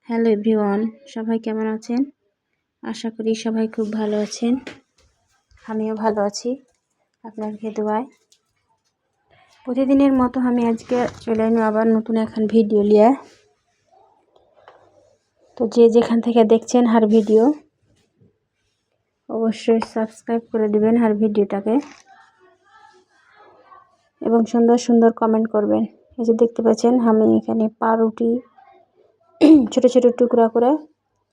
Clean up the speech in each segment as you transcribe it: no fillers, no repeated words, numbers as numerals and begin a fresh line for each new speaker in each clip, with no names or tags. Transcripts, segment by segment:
Hello everyone, সবাই কেমন আছেন? আশা করি সবাই খুব ভালো আছেন। আমিও ভালো আছি আপনাদের দোয়ায়। প্রতিদিনের মতো আমি আজকে চলে এলাম আবার নতুন এখন ভিডিও নিয়ে। তো যে যেখান থেকে দেখছেন হার ভিডিও অবশ্যই সাবস্ক্রাইব করে দিবেন হার ভিডিওটাকে, এবং সুন্দর সুন্দর কমেন্ট করবেন। এই যে দেখতে পাচ্ছেন আমি এখানে পাউরুটি ছোট ছোট টুকরা করে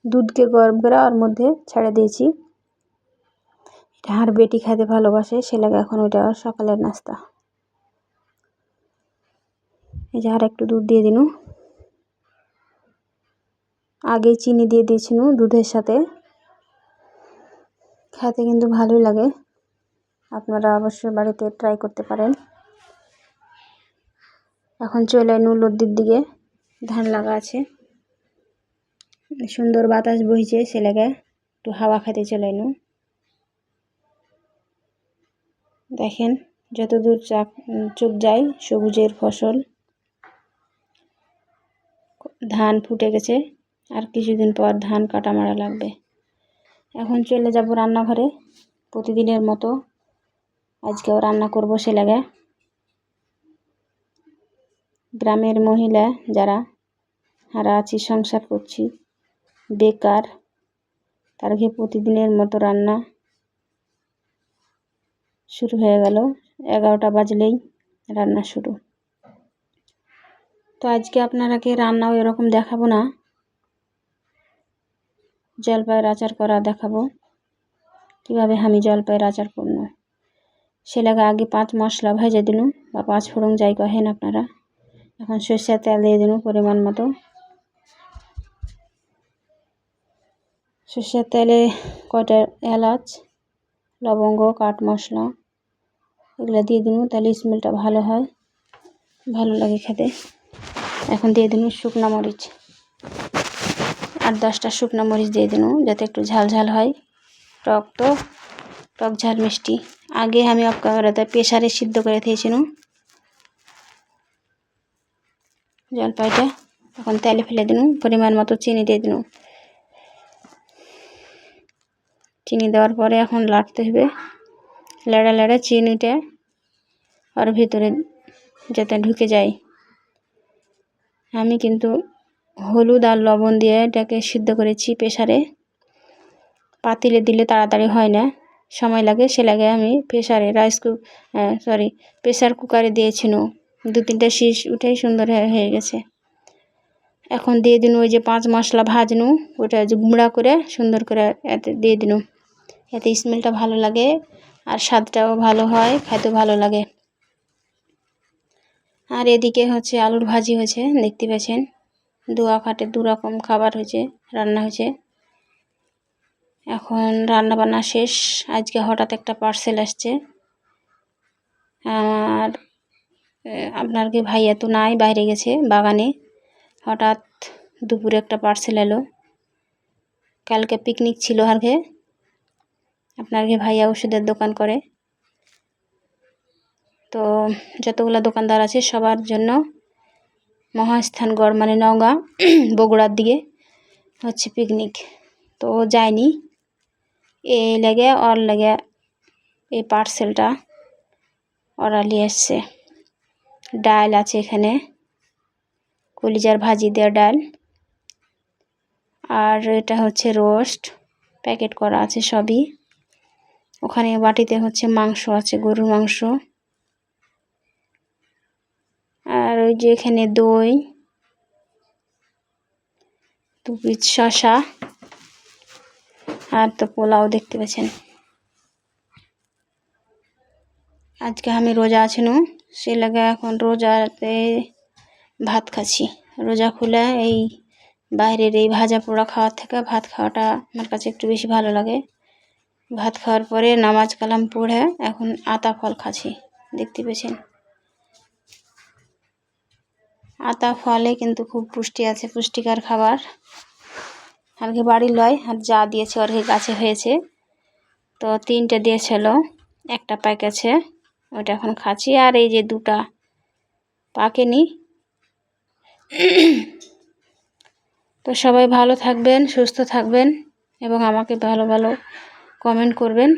দুধকে গরম করে ওর মধ্যে ছেড়ে দিয়েছি। এটা আর বেটি খেতে ভালোবাসে, সে লাগে এখন ওইটা সকালের নাস্তা। এই যে আর একটু দুধ দিয়ে দিন, আগে চিনি দিয়ে দিয়েছিল দুধের সাথে, খেতে কিন্তু ভালোই লাগে। আপনারা অবশ্যই বাড়িতে ট্রাই করতে পারেন। এখন চলে এলু নদীর দিকে, ধান লাগা আছে, সুন্দর বাতাস বইছে, সে লাগে একটু হাওয়া খেতে চলে এলু। দেখেন যতদূর চোখ যায় সবুজের ফসল, ধান ফুটে গেছে, আর কিছুদিন পর ধান কাটা মারা লাগবে। এখন চলে যাব রান্নাঘরে, প্রতিদিনের মতো আজকেও রান্না করব। সে লাগে গ্রামের মহিলা যারা আছি, সংসার করছি, বেকার, তারকে প্রতিদিনের মতো রান্না শুরু হয়ে গেল। 11টা বাজলেই রান্না শুরু। তো আজকে আপনারাকে রান্নাও এরকম দেখাবো না, জলপাইয়ের আচার করা দেখাবো, কিভাবে আমি জলপাইয়ের আচার করব। সে লাগে আগে 5 মশলা ভেজে দিলুম, বা 5 ফোড়ন যাই কহেন আপনারা। এখন সরষের তেল দিয়ে দিলুম পরিমাণ মতো। সরষের তেলে কয়টা এলাচ, লবঙ্গ, কাঠ মশলা এগুলো দিয়ে দিলুম, তাহলে স্মেলটা ভালো হয়, ভালো লাগে খেতে। এখন দিয়ে দিলুম শুকনো মরিচ, 8-10টা শুকনো মরিচ দিয়ে দিলুম, যাতে একটু ঝাল ঝাল হয়। টক তো টক ঝাল মিষ্টি। আগে আমি আপনারা প্রেসারে সিদ্ধ করে দিয়েছিলাম জলপাইটা। এখন তেলে ফেলে দিলুম, পরিমাণ মতো চিনি দিয়ে দিলুম। চিনি দেওয়ার পরে এখন লাড়তে হবে, লেড়া লেড়া চিনিটা আর ভিতরে যাতে ঢুকে যায়। আমি কিন্তু হলুদ আর লবণ দিয়ে এটাকে সিদ্ধ করেছি প্রেসারে। পাতিলে দিলে তাড়াতাড়ি হয় না, সময় লাগে, সে লাগে আমি প্রেসারে প্রেসার কুকারে দিয়েছিলাম। 2-3টা শীষ উঠেই সুন্দর হয়ে গেছে। এখন দিয়ে দিন ওই যে 5 মশলা ভাজনু, ওটা যে গুঁড়া করে সুন্দর করে এতে দিয়ে দিন, এতে স্মেলটা ভালো লাগে আর স্বাদটাও ভালো হয়, খেতে ভালো লাগে। আর এদিকে হচ্ছে আলুর ভাজি হয়েছে, দেখতে পাচ্ছেন। 2 খাটে 2 রকম খাবার হয়েছে, রান্না হয়েছে। এখন রান্না বান্না শেষ। আজকে হঠাৎ একটা পার্সেল আসছে, আর আপনার কি ভাইয়া তো নাই, বাইরে গেছে বাগানে। হঠাৎ দুপুরে একটা পার্সেল এলো। কালকে পিকনিক ছিল আর কি, আপনার কি ভাইয়া ওষুধের দোকান করে, তো যতগুলো দোকানদার আছে সবার জন্য মহাস্থানগড় মানে নওগাঁ বগুড়ার দিকে হচ্ছে পিকনিক। তো যায়নি, এই লেগে ওর লেগে এই পার্সেলটা ওরা নিয়ে এসছে। ডাল আছে এখানে, কলিজার ভাজি দেওয়া ডাল, আর এটা হচ্ছে রোস্ট প্যাকেট করা আছে সবই। ওখানে বাটিতে হচ্ছে মাংস আছে, গরুর মাংস, আর ওই যে এখানে দই, 2 পিস শসা, আর তো পোলাও দেখতে পাচ্ছেন। আজকে আমি রোজা আছি না, সে লাগে এখন রোজাতে ভাত খাচ্ছি। রোজা খুলে এই বাইরের এই ভাজা পোড়া খাওয়ার থেকে ভাত খাওয়াটা আমার কাছে একটু বেশি ভালো লাগে। ভাত খাওয়ার পরে নামাজ কালাম পড়ে এখন আতা ফল খাচ্ছি, দেখতে পেয়েছেন। আতা ফলে কিন্তু খুব পুষ্টি আছে, পুষ্টিকর খাবার। আর কি বাড়ির লয়, আর যা দিয়েছে ওর গাছে হয়েছে, তো 3টে দিয়েছিল, একটা প্যাকেছে, ওটা এখন খাচ্ছি। আর এই যে 2টা পাকেনি, তো সবাই ভালো থাকবেন, সুস্থ থাকবেন এবং আমাকে ভালো ভালো কমেন্ট করবেন।